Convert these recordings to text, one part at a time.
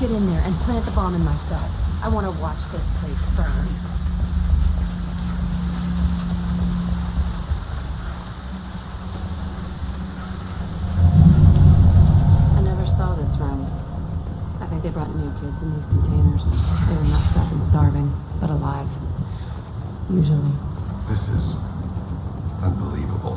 get in there and plant the bomb in my cell. I want to watch this place burn. I never saw this room. I think they brought new kids in these containers. They were messed up and starving, but alive. Usually. This is unbelievable.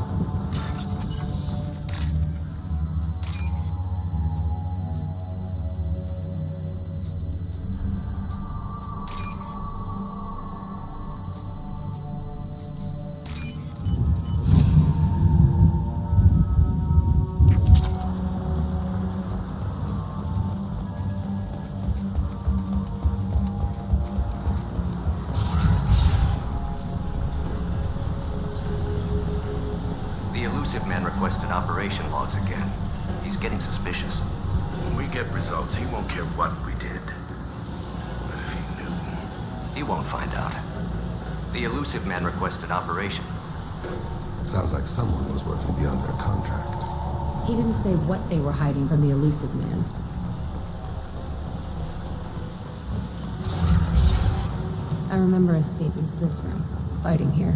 Man requested operation logs again. He's getting suspicious. When we get results, he won't care what we did. But if he knew... He won't find out. The elusive man requested operation. Sounds like someone was working beyond their contract. He didn't say what they were hiding from the elusive man. I remember escaping to this room, fighting here.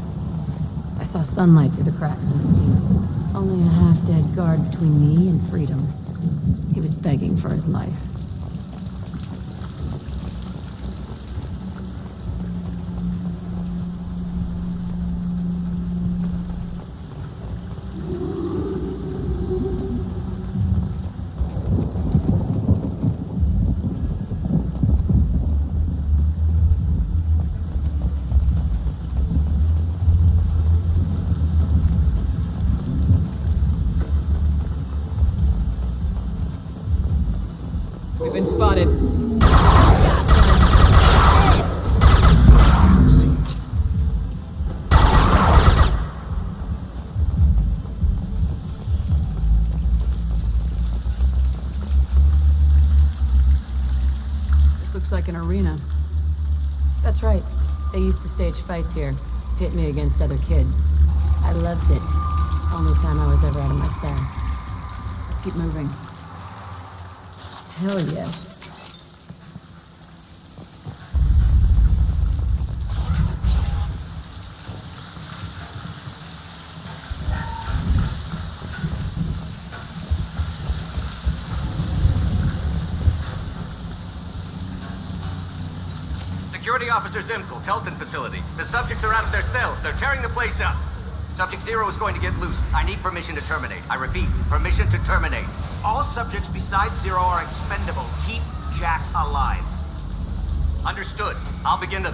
I saw sunlight through the cracks in the ceiling. Only a half-dead guard between me and freedom. He was begging for his life. We've been spotted. This looks like an arena. That's right. They used to stage fights here. Pit me against other kids. I loved it. Only time I was ever out of my cell. Let's keep moving. Hell yes. Security Officer Zimkel, Telton facility. The subjects are out of their cells. They're tearing the place up. Subject Zero is going to get loose. I need permission to terminate. I repeat, permission to terminate. All subjects besides Zero are expendable. Keep Jack alive. Understood. I'll begin the...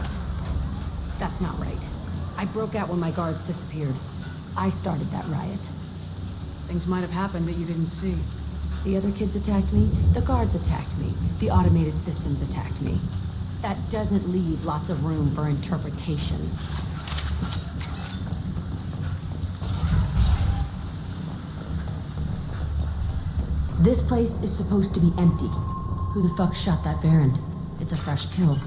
That's not right. I broke out when my guards disappeared. I started that riot. Things might have happened that you didn't see. The other kids attacked me, the guards attacked me, the automated systems attacked me. That doesn't leave lots of room for interpretation. This place is supposed to be empty. Who the fuck shot that Baron? It's a fresh kill.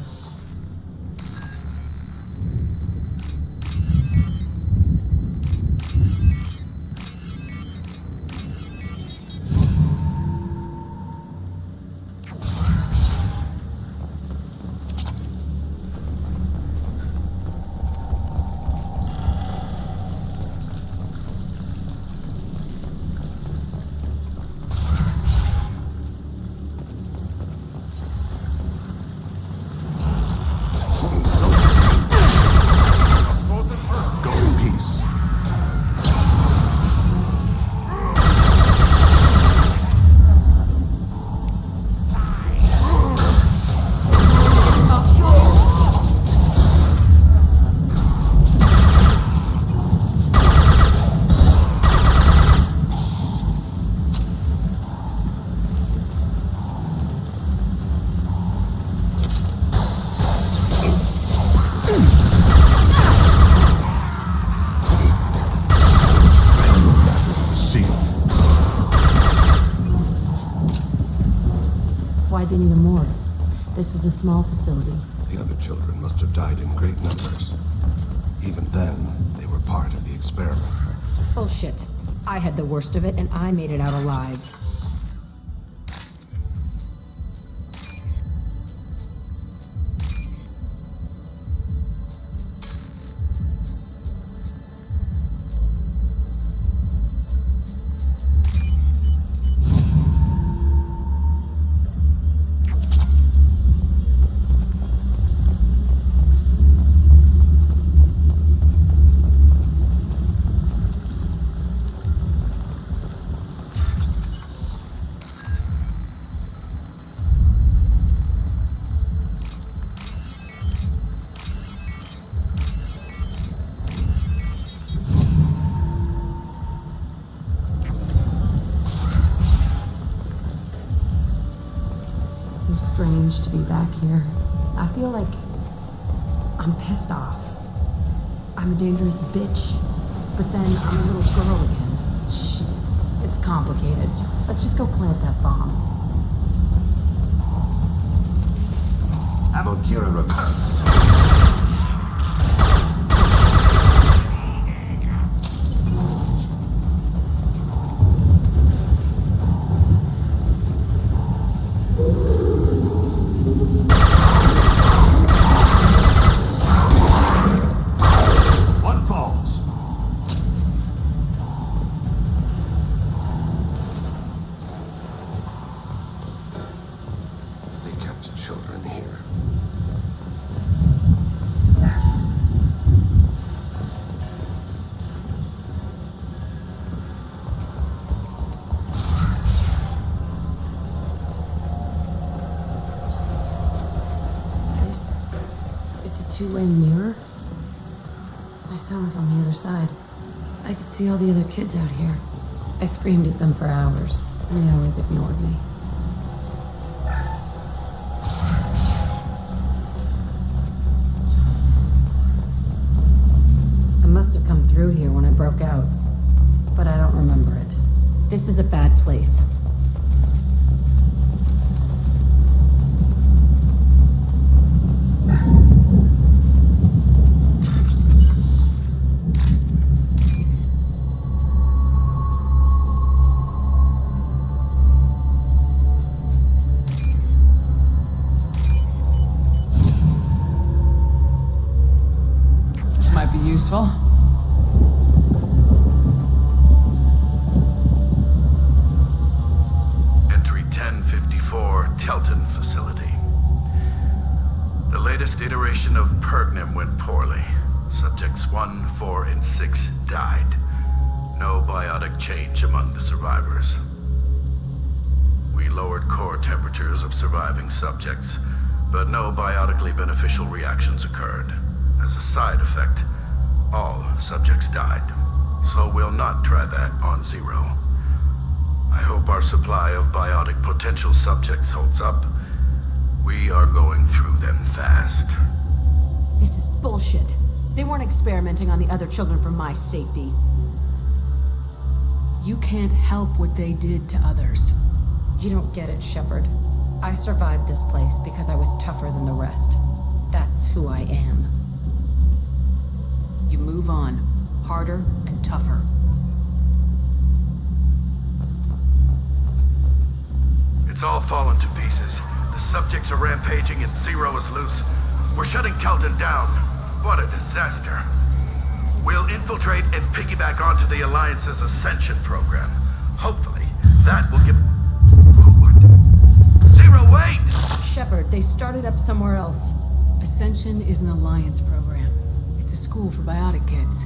Why'd they need a morgue? This was a small facility. The other children must have died in great numbers. Even then, they were part of the experiment. Bullshit. I had the worst of it, and I made it out alive. strange to be back here. I feel like I'm pissed off. I'm a dangerous bitch, but then I'm a little girl again. Shit, it's complicated. Let's just go plant that bomb. Kira repair. Two-way mirror? My cell is on the other side. I could see all the other kids out here. I screamed at them for hours, and they always ignored me. I must have come through here when I broke out, but I don't remember it. This is a bad place. Useful. Entry 1054, Telton facility. The latest iteration of Pergnim went poorly. Subjects 1, 4, and 6 died. No biotic change among the survivors. We lowered core temperatures of surviving subjects, but no biotically beneficial reactions occurred. As a side effect, all subjects died, so we'll not try that on Zero. I hope our supply of biotic potential subjects holds up. We are going through them fast. This is bullshit. They weren't experimenting on the other children for my safety. You can't help what they did to others. You don't get it, Shepard. I survived this place because I was tougher than the rest. That's who I am. You move on, harder and tougher. It's all fallen to pieces. The subjects are rampaging and Zero is loose. We're shutting Telton down. What a disaster. We'll infiltrate and piggyback onto the Alliance's Ascension program. Hopefully, that will give... What? Zero, wait! Shepard, they started up somewhere else. Ascension is an Alliance program. It's a school for biotic kids.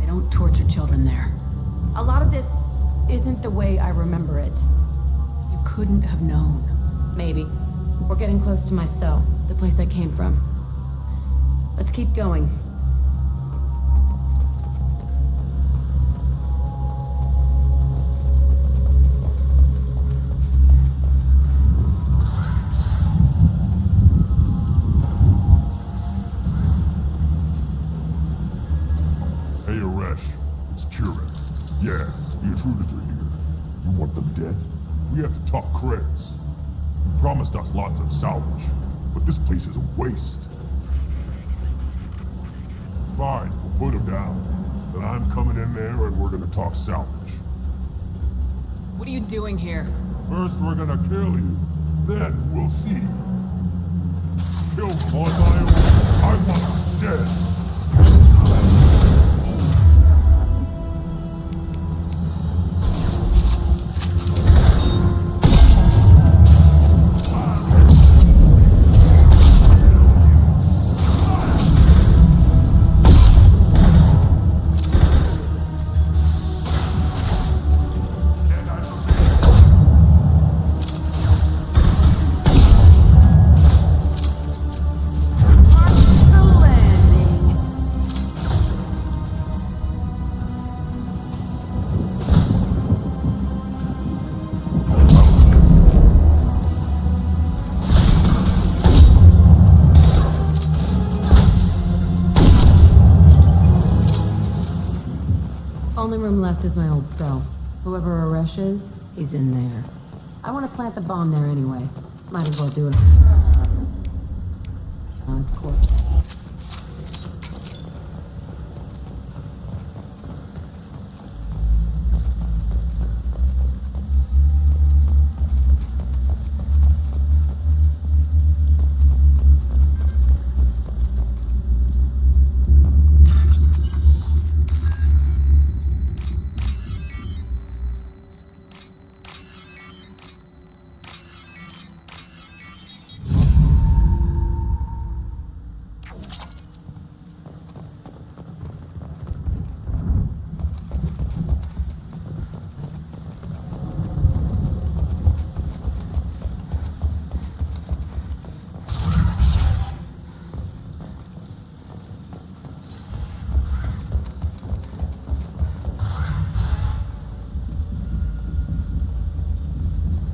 They don't torture children there. A lot of this isn't the way I remember it. You couldn't have known. Maybe. We're getting close to my cell, the place I came from. Let's keep going. Hey, Aresh. It's Kira. Yeah, the intruders are here. You want them dead? We have to talk creds. You promised us lots of salvage, but this place is a waste. Fine, we'll put them down. Then I'm coming in there and we're gonna talk salvage. What are you doing here? First we're gonna kill you, then we'll see. Kill them on my own. I want them dead. Only room left is my old cell. Whoever Aresh is, he's in there. I want to plant the bomb there anyway. Might as well do it on his corpse.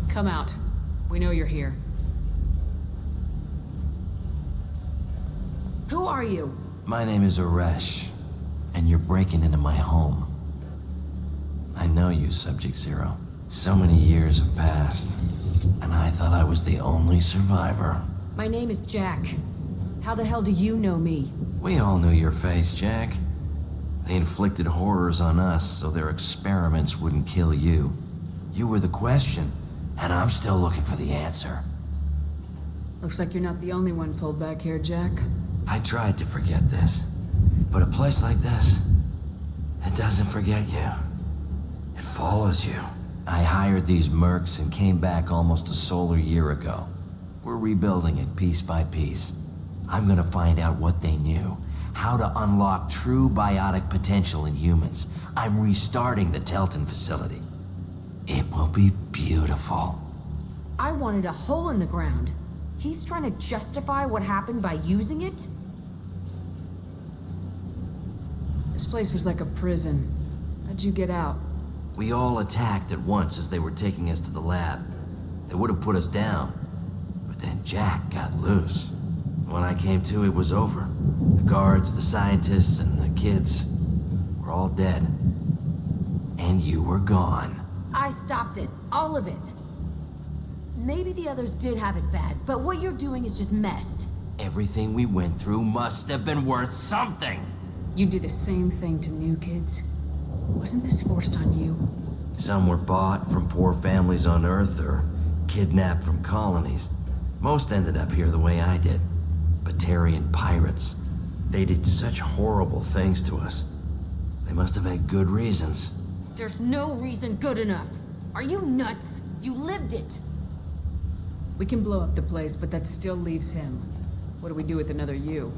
Come out. We know you're here. Who are you? My name is Aresh, and you're breaking into my home. I know you, Subject Zero. So many years have passed, and I thought I was the only survivor. My name is Jack. How the hell do you know me? We all knew your face, Jack. They inflicted horrors on us so their experiments wouldn't kill you. You were the question, and I'm still looking for the answer. Looks like you're not the only one pulled back here, Jack. I tried to forget this, but a place like this, it doesn't forget you. It follows you. I hired these mercs and came back almost a solar year ago. We're rebuilding it piece by piece. I'm gonna find out what they knew, how to unlock true biotic potential in humans. I'm restarting the Telton facility. It will be beautiful. I wanted a hole in the ground. He's trying to justify what happened by using it? This place was like a prison. How'd you get out? We all attacked at once as they were taking us to the lab. They would have put us down, but then Jack got loose. When I came to, it was over. The guards, the scientists, and the kids were all dead. And you were gone. I stopped it. All of it. Maybe the others did have it bad, but what you're doing is just messed. Everything we went through must have been worth something. You do the same thing to new kids. Wasn't this forced on you? Some were bought from poor families on Earth or kidnapped from colonies. Most ended up here the way I did. Batarian pirates. They did such horrible things to us. They must have had good reasons. There's no reason good enough. Are you nuts? You lived it. We can blow up the place, but that still leaves him. What do we do with another you?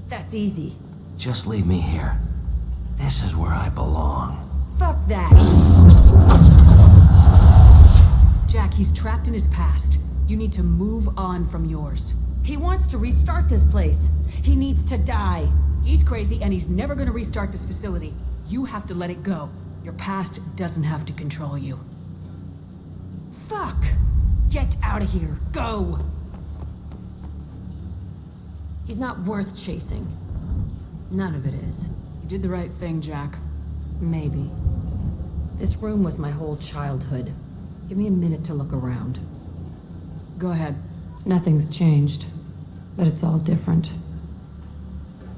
That's easy. Just leave me here. This is where I belong. Fuck that. Jack, he's trapped in his past. You need to move on from yours. He wants to restart this place. He needs to die. He's crazy, and he's never gonna restart this facility. You have to let it go. Your past doesn't have to control you. Fuck. Get out of here. Go. He's not worth chasing. None of it is. You did the right thing, Jack. Maybe. This room was my whole childhood. Give me a minute to look around. Go ahead. Nothing's changed, but it's all different.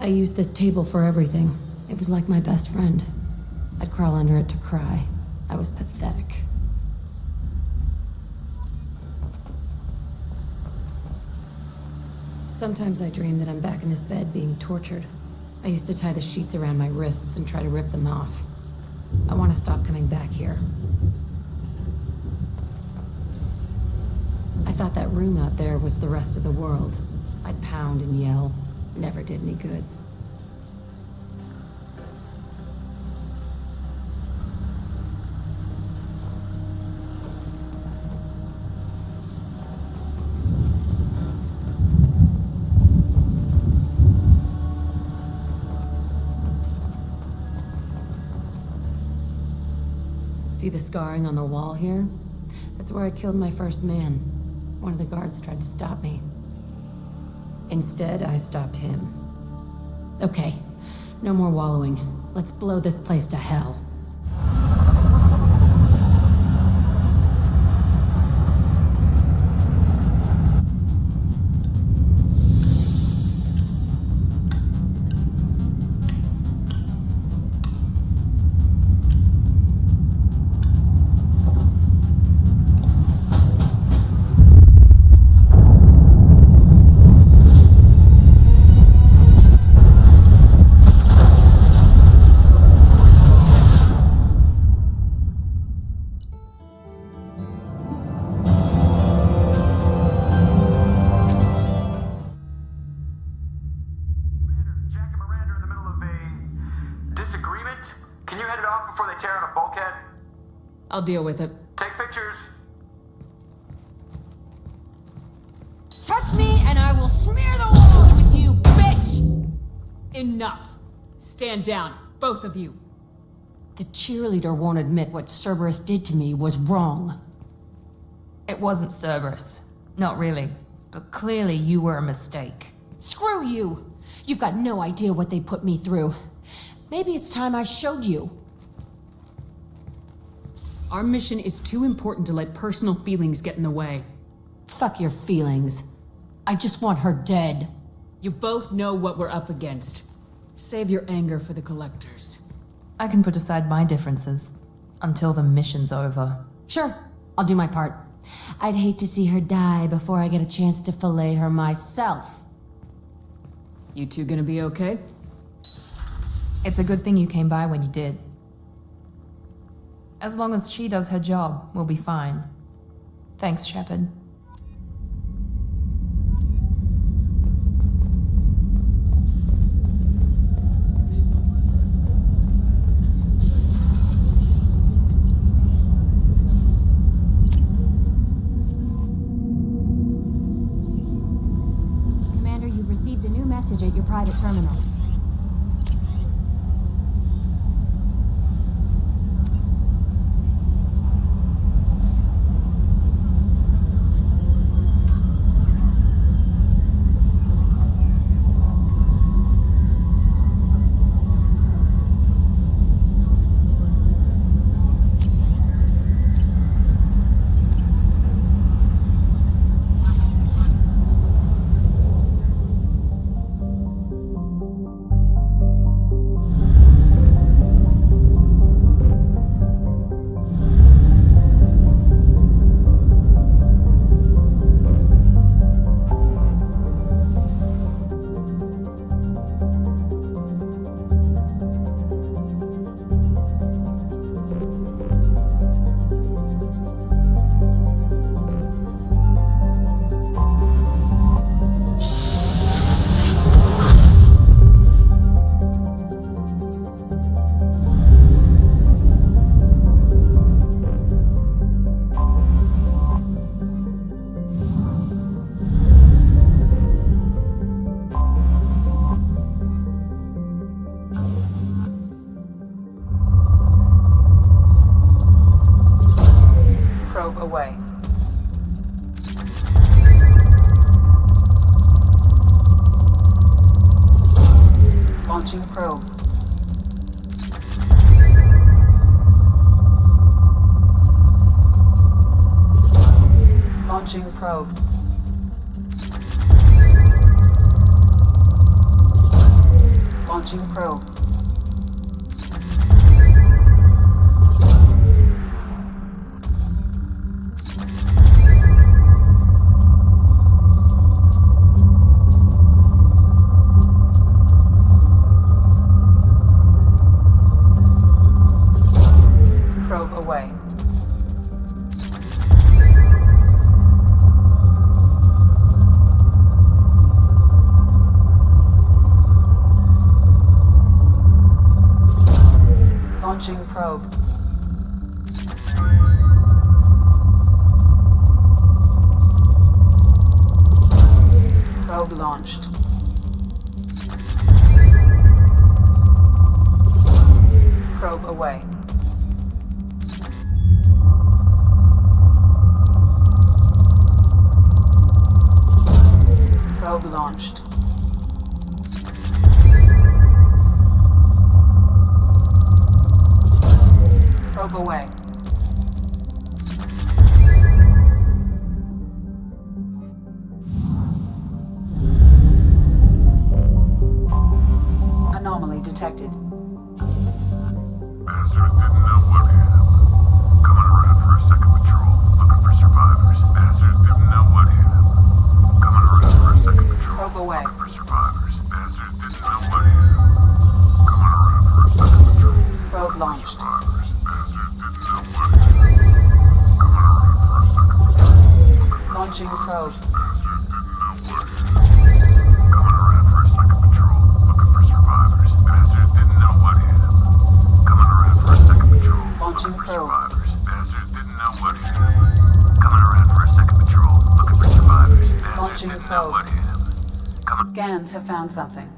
I used this table for everything. It was like my best friend. I'd crawl under it to cry. I was pathetic. Sometimes I dream that I'm back in this bed being tortured. I used to tie the sheets around my wrists and try to rip them off. I want to stop coming back here. I thought that room out there was the rest of the world. I'd pound and yell. Never did any good. See the scarring on the wall here? That's where I killed my first man. One of the guards tried to stop me. Instead, I stopped him. Okay, no more wallowing. Let's blow this place to hell. I'll deal with it. Take pictures. Touch me and I will smear the walls with you, bitch! Enough. Stand down, both of you. The cheerleader won't admit what Cerberus did to me was wrong. It wasn't Cerberus. Not really. But clearly you were a mistake. Screw you! You've got no idea what they put me through. Maybe it's time I showed you. Our mission is too important to let personal feelings get in the way. Fuck your feelings. I just want her dead. You both know what we're up against. Save your anger for the collectors. I can put aside my differences. Until the mission's over. Sure, I'll do my part. I'd hate to see her die before I get a chance to fillet her myself. You two gonna be okay? It's a good thing you came by when you did. As long as she does her job, we'll be fine. Thanks, Shepard. Commander, you've received a new message at your private terminal. Away. Launching probe. Launching probe. Launching probe. Away. Launching probe. Probe launched. Probe away. Probe launched. Probe away. Anomaly detected. Bastards didn't know what hit him. Coming around for a second patrol, looking for survivors. Bastards didn't know what hit him. Coming around for a second patrol, Probe away. looking for survivors. Bastards didn't know what hit him. Coming around for a second patrol. Probe launched. Survivors. Bastards didn't know what hit him. Coming around for a second patrol. Launching probe. Bastards didn't know what hit him. Coming around for a second patrol, looking for survivors. Bastards didn't know what hit him. Coming around for a second patrol, Launching looking for probe. survivors. Bastards probe. Scans have found something.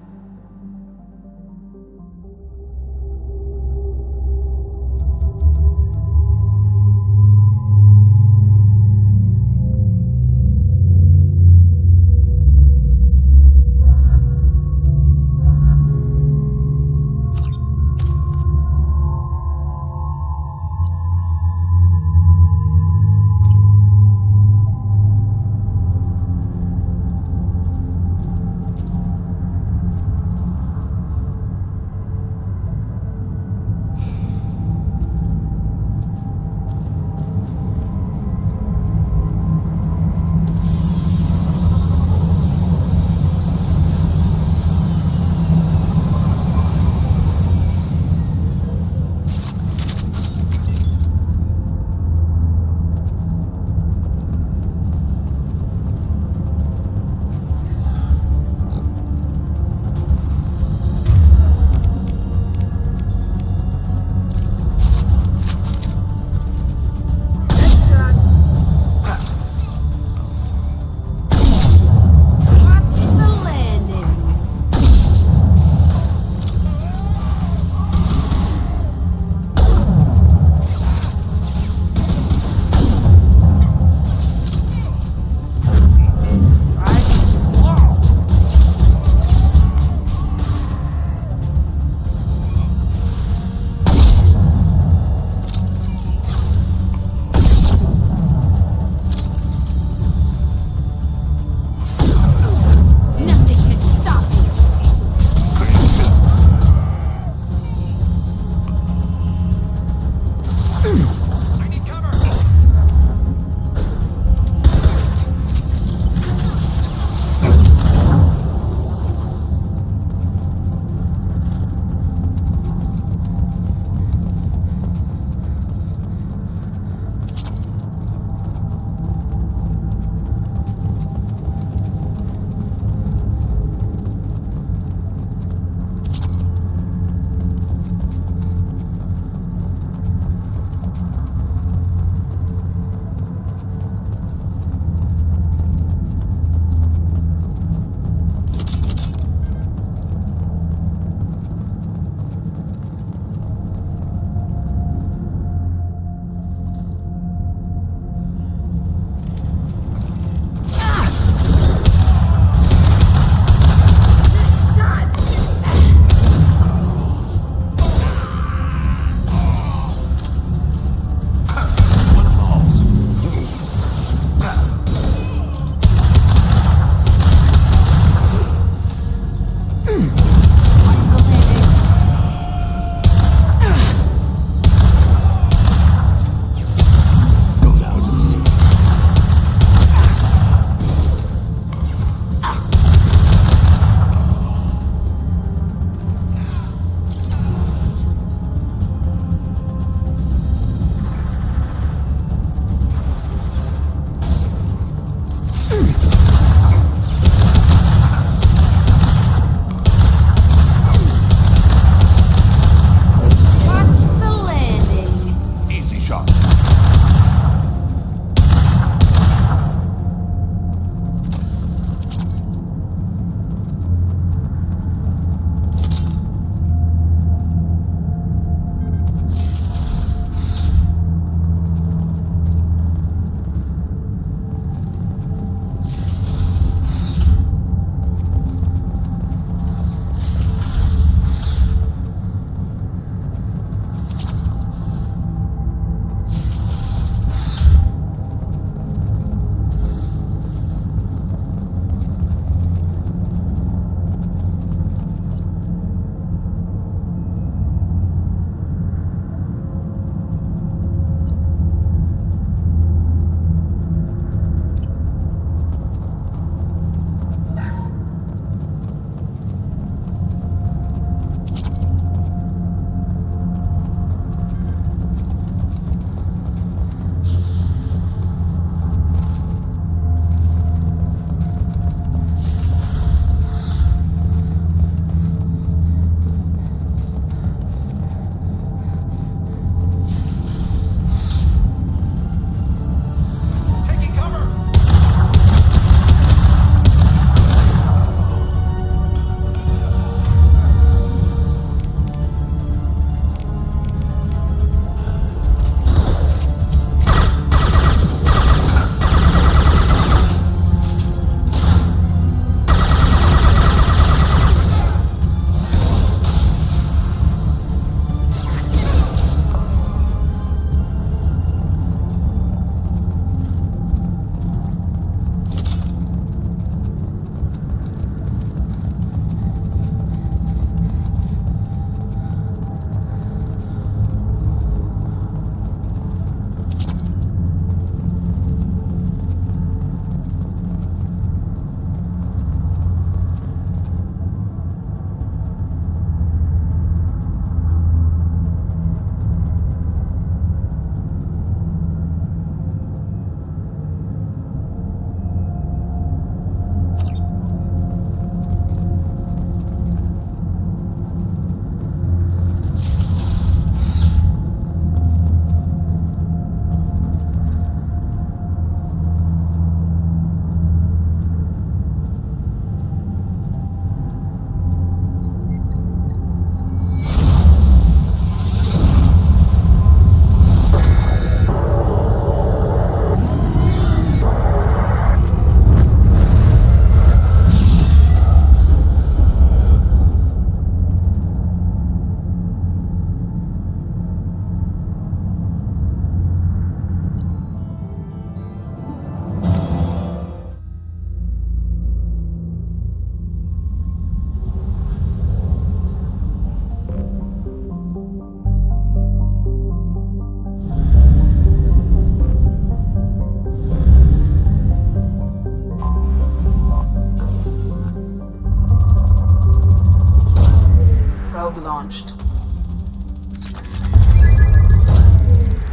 launched.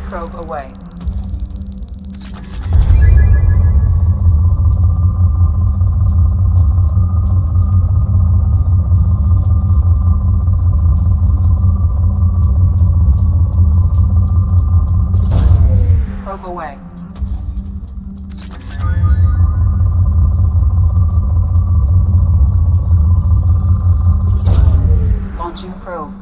Probe away. Probe away. Launching probe.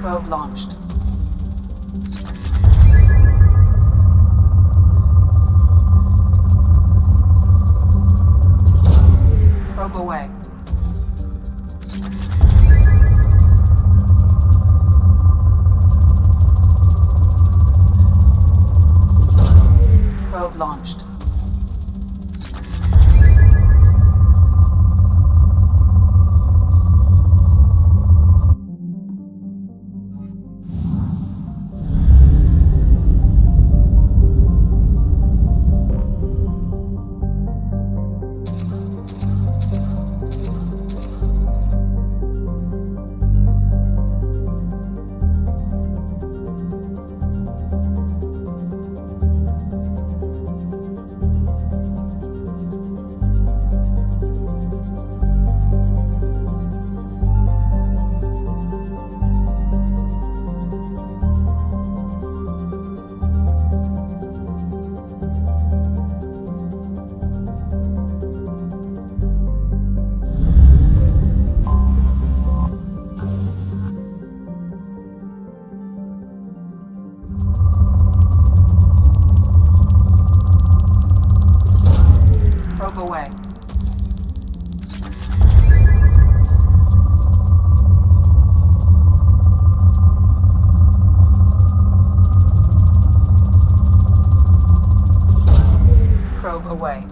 Probe launched. Probe away. Probe launched. Probe away. Probe away.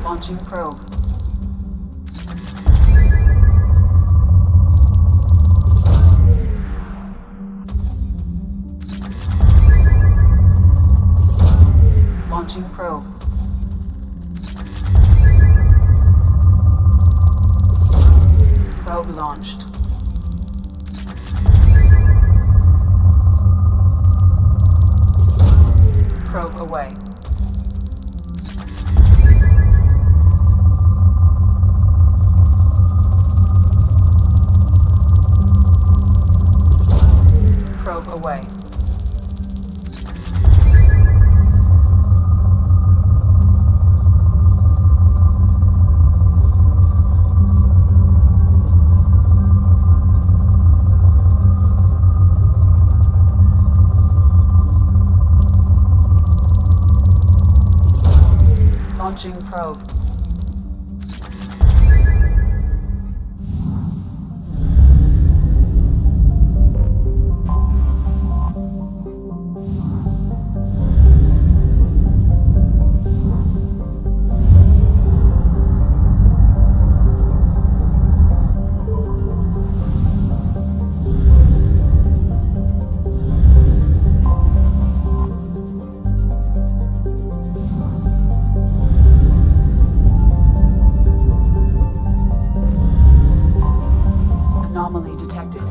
Launching probe. Launching probe. Probe launched. Probe away. Probe away. Launching probe. Anomaly detected.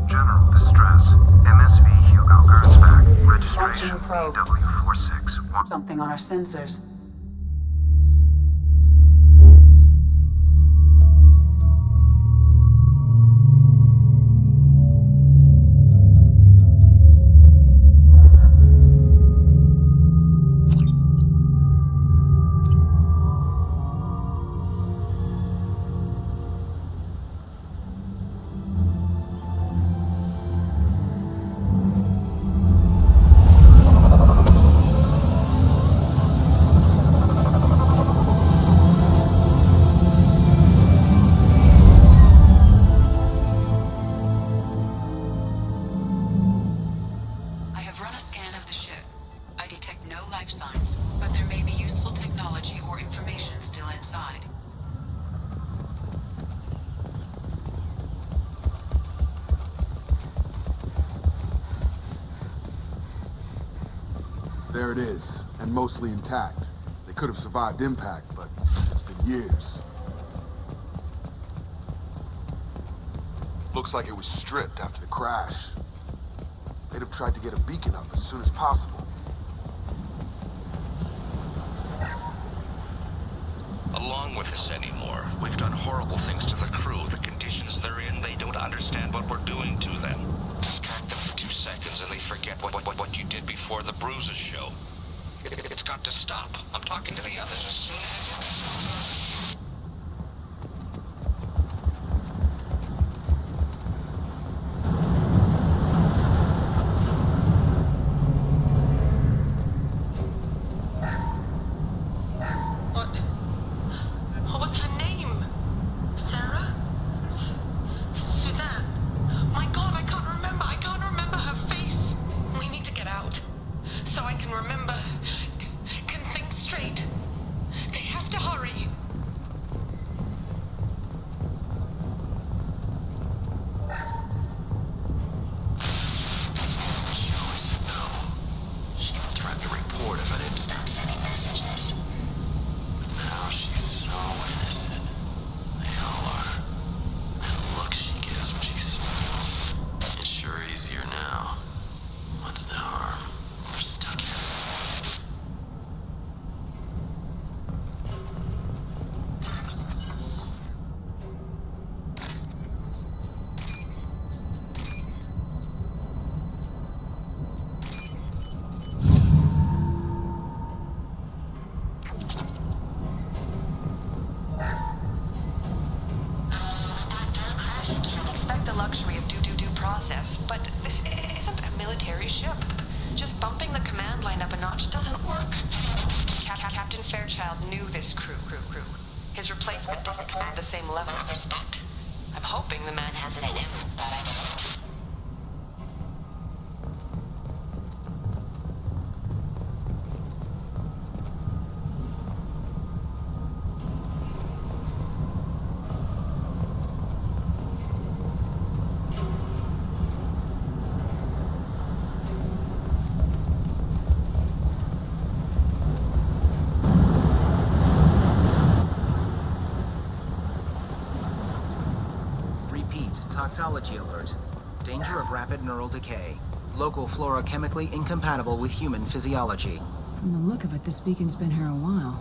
General distress. MSV Hugo Garrus Vakarian. Registration Launching probe. BW461. Something on our sensors. There it is, and mostly intact. They could have survived impact, but it's been years. Looks like it was stripped after the crash. They'd have tried to get a beacon up as soon as possible. Along with this anymore. We've done horrible things to the crew. The conditions they're in, they don't understand what we're doing to them. Distract them for 2 seconds and they forget what you did before the bruises show. It's got to stop. I'm talking to the others as soon as... What was her name? Sarah? Suzanne? My god, I can't remember. I can't remember her face. We need to get out. So I can remember. Can think straight. They have to hurry. She always said no. She even threatened to report if I didn't stop sending messages. Now she's so innocent. They all are. That look she gives when she smiles. It's sure easier now. What's the harm? We're stuck here. Can't expect the luxury of due process, but this isn't a military ship. Just bumping the command line up a notch doesn't work. Captain Fairchild knew this crew. His replacement doesn't command the same level of respect. I'm hoping the man has it in him, but I don't know. Toxology alert. Danger of rapid neural decay. Local flora chemically incompatible with human physiology. From the look of it, this beacon's been here a while.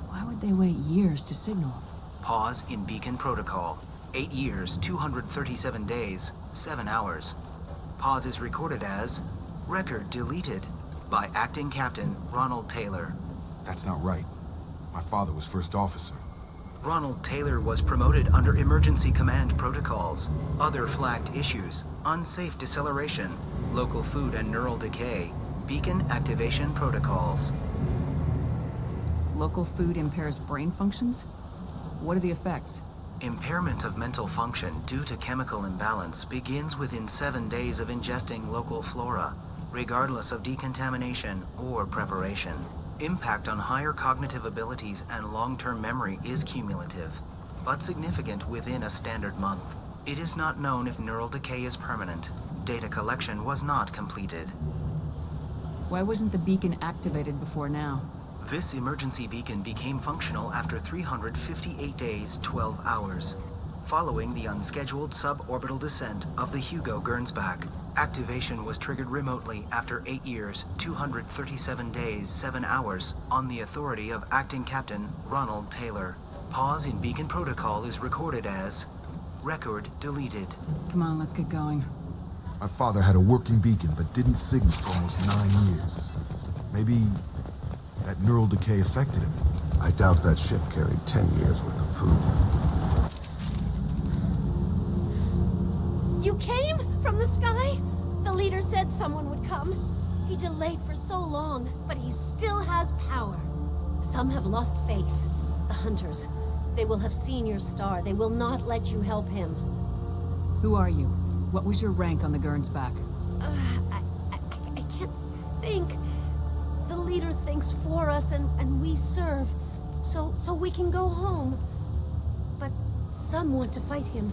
Why would they wait years to signal? Pause in beacon protocol. 8 years, 237 days, 7 hours. Pause is recorded as record deleted by Acting Captain Ronald Taylor. That's not right. My father was first officer. Ronald Taylor was promoted under emergency command protocols. Other flagged issues: unsafe deceleration, local food and neural decay, beacon activation protocols. Local food impairs brain functions? What are the effects? Impairment of mental function due to chemical imbalance begins within 7 days of ingesting local flora, regardless of decontamination or preparation. Impact on higher cognitive abilities and long-term memory is cumulative, but significant within a standard month. It is not known if neural decay is permanent. Data collection was not completed. Why wasn't the beacon activated before now? This emergency beacon became functional after 358 days, 12 hours. Following the unscheduled suborbital descent of the Hugo Gernsback, activation was triggered remotely after 8 years, 237 days, 7 hours, on the authority of Acting Captain Ronald Taylor. Pause in beacon protocol is recorded as record deleted. Come on, let's get going. My father had a working beacon, but didn't signal for almost 9 years. Maybe that neural decay affected him. I doubt that ship carried 10 years worth of food. You came? From the sky? The leader said someone would come. He delayed for so long, but he still has power. Some have lost faith. The hunters. They will have seen your star. They will not let you help him. Who are you? What was your rank on the Gernsback? I can't think. The leader thinks for us and we serve. So we can go home. But some want to fight him.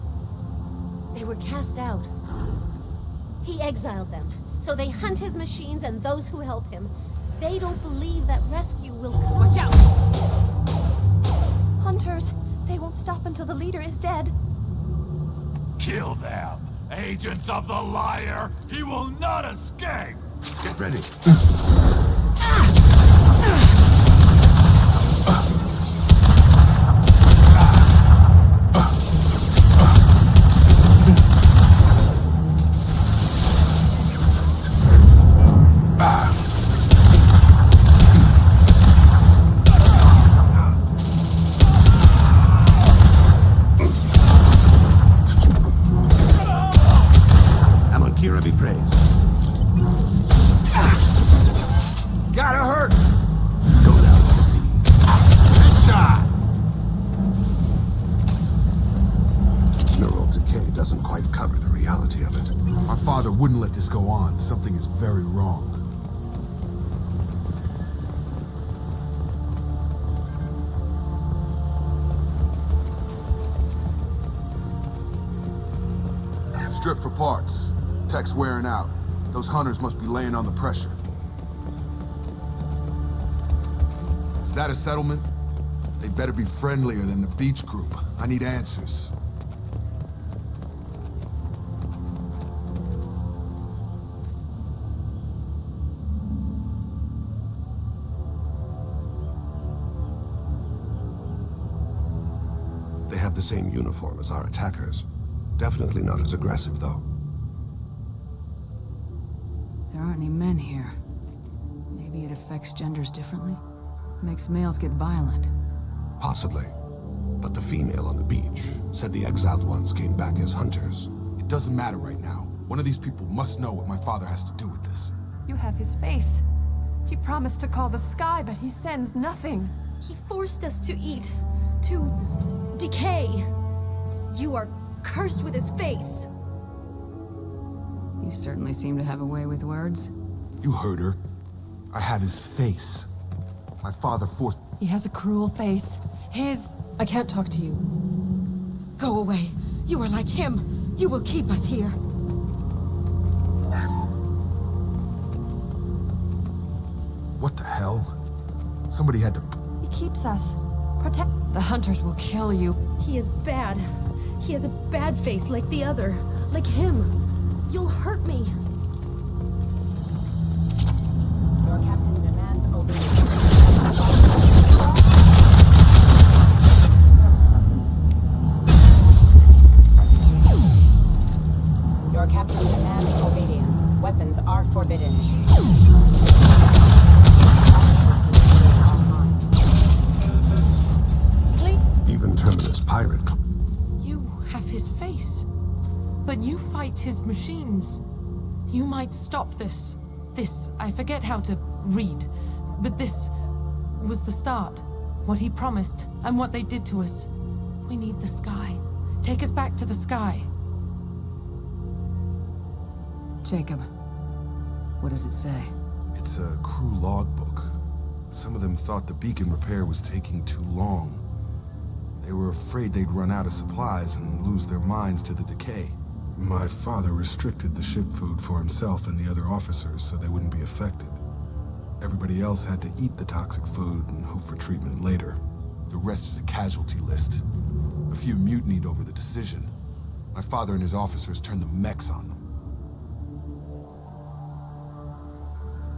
They were cast out. He exiled them, so they hunt his machines and those who help him. They don't believe that rescue will come. Watch out! Hunters, they won't stop until the leader is dead. Kill them! Agents of the liar! He will not escape! Get ready. Be praised. Gotta hurt! Go down to see. Good shot! Neural decay doesn't quite cover the reality of it. My father wouldn't let this go on. Something is very wrong. Strip for parts. Tech's wearing out. Those hunters must be laying on the pressure. Is that a settlement? They better be friendlier than the beach group. I need answers. They have the same uniform as our attackers. Definitely not as aggressive, though. There aren't any men here. Maybe it affects genders differently? Makes males get violent. Possibly. But the female on the beach said the exiled ones came back as hunters. It doesn't matter right now. One of these people must know what my father has to do with this. You have his face. He promised to call the sky, but he sends nothing. He forced us to eat, to decay. You are cursed with his face. You certainly seem to have a way with words. You heard her. I have his face. My father forced... He has a cruel face. His... I can't talk to you. Go away. You are like him. You will keep us here. What the hell? Somebody had to... He keeps us. Protect... The hunters will kill you. He is bad. He has a bad face like the other. Like him. You'll hurt me. Your captain demands obedience. Your captain demands obedience. Weapons are forbidden. Please. Even Terminus Pirate... You have his face. But you fight his machines. You might stop this. This, I forget how to read. But this was the start. What he promised, and what they did to us. We need the sky. Take us back to the sky. Jacob, what does it say? It's a crew logbook. Some of them thought the beacon repair was taking too long. They were afraid they'd run out of supplies and lose their minds to the decay. My father restricted the ship food for himself and the other officers so they wouldn't be affected. Everybody else had to eat the toxic food and hope for treatment later. The rest is a casualty list. A few mutinied over the decision. My father and his officers turned the mechs on them.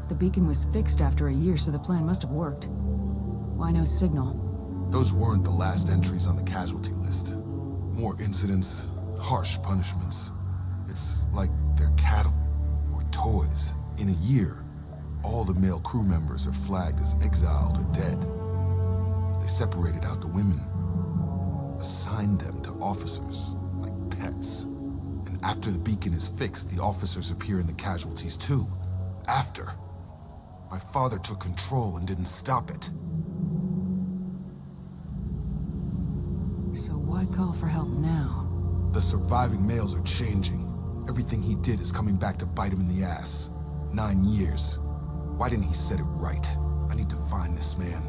The beacon was fixed after a year, so the plan must have worked. Why no signal? Those weren't the last entries on the casualty list. More incidents, harsh punishments. It's like they're cattle or toys. In a year, all the male crew members are flagged as exiled or dead. They separated out the women, assigned them to officers, like pets. And after the beacon is fixed, the officers appear in the casualties too. After. My father took control and didn't stop it. So why call for help now? The surviving males are changing. Everything he did is coming back to bite him in the ass. 9 years. Why didn't he set it right? I need to find this man.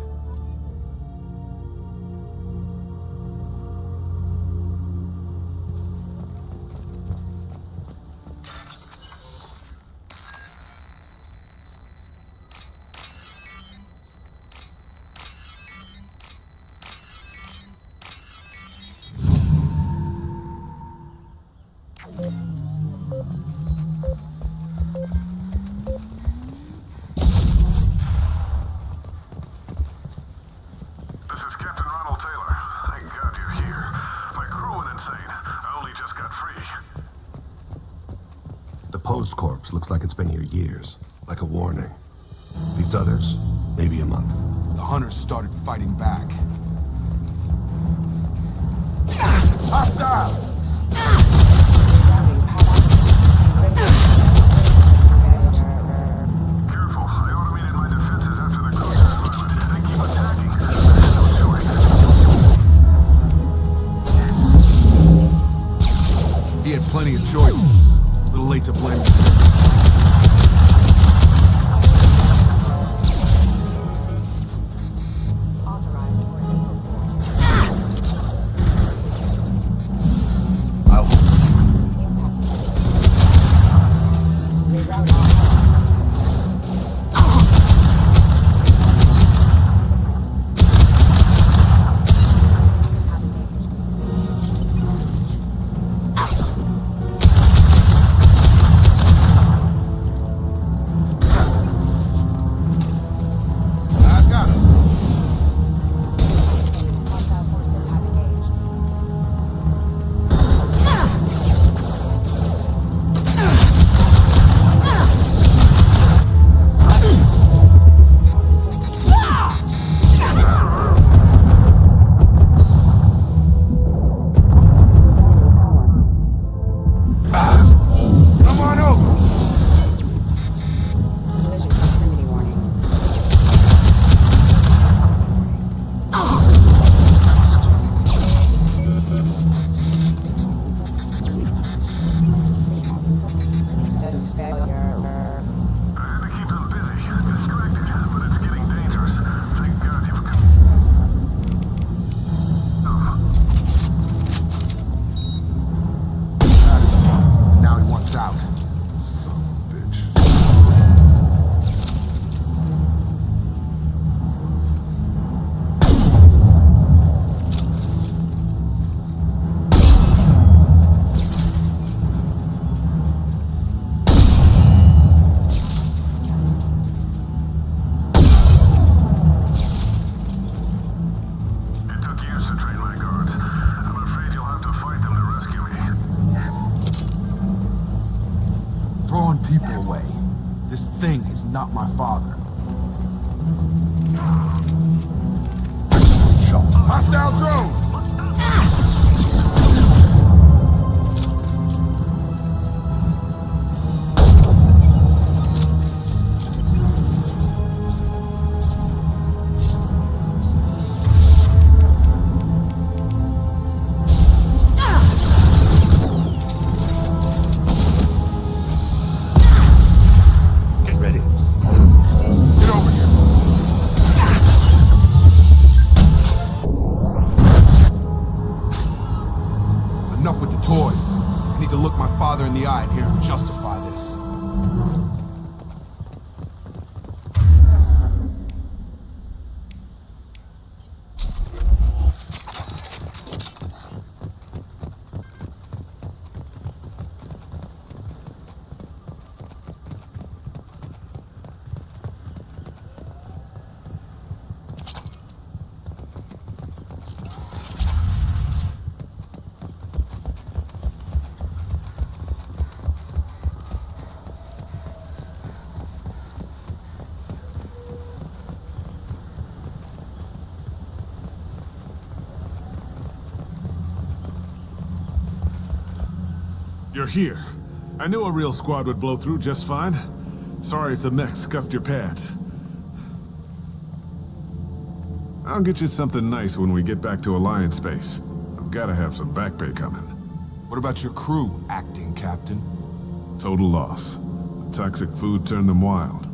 ghost corpse looks like it's been here years, like a warning. These others, maybe a month. The hunters started fighting back. Hostile! Careful, I automated my defenses after the Corsair pilot. They keep attacking. No choice. He had plenty of choices. A little late to blame. Not my father. Hostile drone! In the eye and hear him justify this. You're here. I knew a real squad would blow through just fine. Sorry if the mech scuffed your pads. I'll get you something nice when we get back to Alliance space. I've gotta have some back pay coming. What about your crew, acting captain? Total loss. The toxic food turned them wild.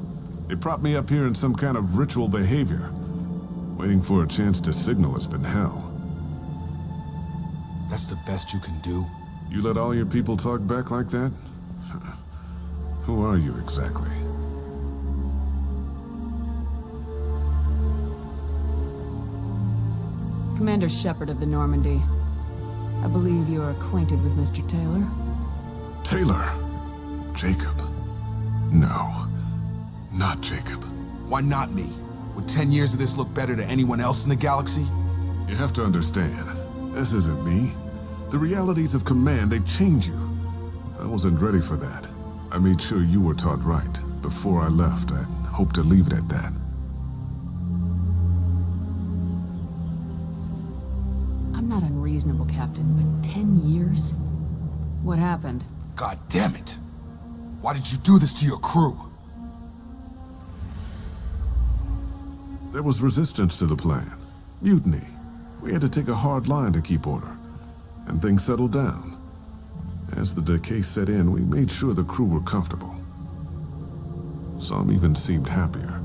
They propped me up here in some kind of ritual behavior. Waiting for a chance to signal has been hell. That's the best you can do? You let all your people talk back like that? Who are you exactly? Commander Shepard of the Normandy. I believe you are acquainted with Mr. Taylor. Taylor? Jacob? No, not Jacob. Why not me? Would 10 years of this look better to anyone else in the galaxy? You have to understand, this isn't me. The realities of command, they change you. I wasn't ready for that. I made sure you were taught right. Before I left, I hoped to leave it at that. I'm not unreasonable, Captain, but 10 years? What happened? God damn it! Why did you do this to your crew? There was resistance to the plan. Mutiny. We had to take a hard line to keep order. And things settled down. As the decay set in, we made sure the crew were comfortable. Some even seemed happier.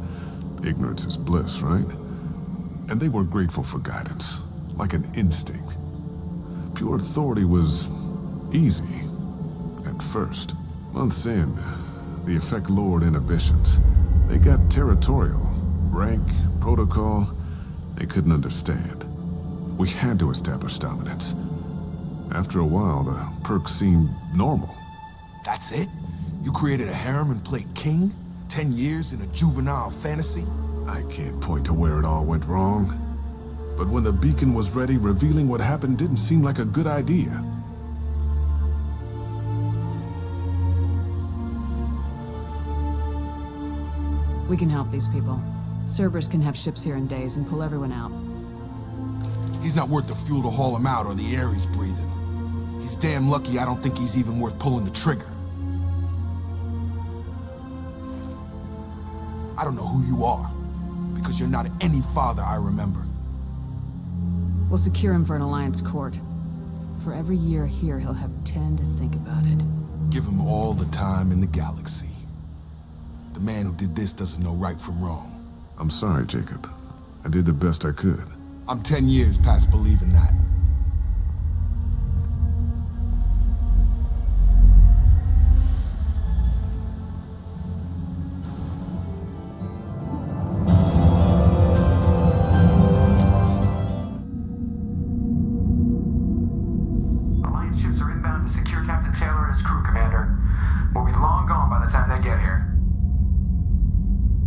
Ignorance is bliss, right? And they were grateful for guidance, like an instinct. Pure authority was easy, at first. Months in, the effect lowered inhibitions. They got territorial. Rank, protocol, they couldn't understand. We had to establish dominance. After a while, the perks seemed normal. That's it? You created a harem and played king? 10 years in a juvenile fantasy? I can't point to where it all went wrong. But when the beacon was ready, revealing what happened didn't seem like a good idea. We can help these people. Cerberus can have ships here in days and pull everyone out. He's not worth the fuel to haul him out or the air he's breathing. He's damn lucky I don't think he's even worth pulling the trigger. I don't know who you are, because you're not any father I remember. We'll secure him for an Alliance court. For every year here, he'll have 10 to think about it. Give him all the time in the galaxy. The man who did this doesn't know right from wrong. I'm sorry, Jacob. I did the best I could. I'm 10 years past believing that. Alliance ships are inbound to secure Captain Taylor and his crew, Commander. We'll be long gone by the time they get here.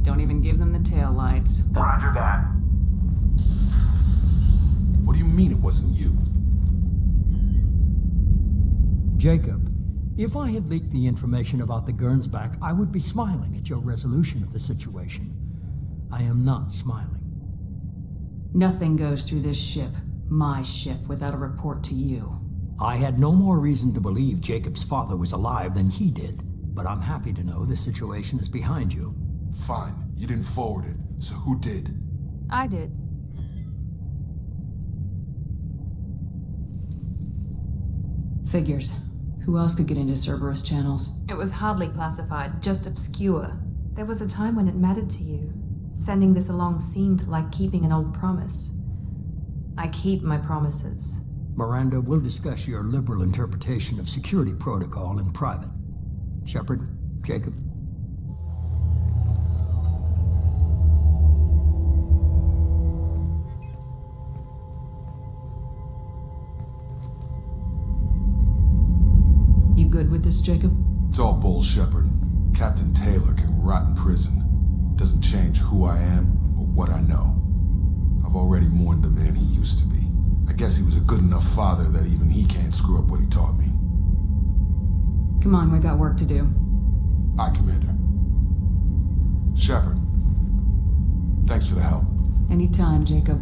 Don't even give them the tail lights. Roger that. What do you mean it wasn't you? Jacob, if I had leaked the information about the Gernsback, I would be smiling at your resolution of the situation. I am not smiling. Nothing goes through this ship, my ship, without a report to you. I had no more reason to believe Jacob's father was alive than he did, but I'm happy to know the situation is behind you. Fine, you didn't forward it, so who did? I did. Figures. Who else could get into Cerberus channels? It was hardly classified, just obscure. There was a time when it mattered to you. Sending this along seemed like keeping an old promise. I keep my promises. Miranda, we'll discuss your liberal interpretation of security protocol in private. Shepard, Jacob. You good with this, Jacob? It's all bull, Shepard. Captain Taylor can rot in prison. Doesn't change who I am or what I know. I've already mourned the man he used to be. I guess he was a good enough father that even he can't screw up what he taught me. Come on, we got work to do. Aye, Commander. Shepard, thanks for the help. Anytime, Jacob.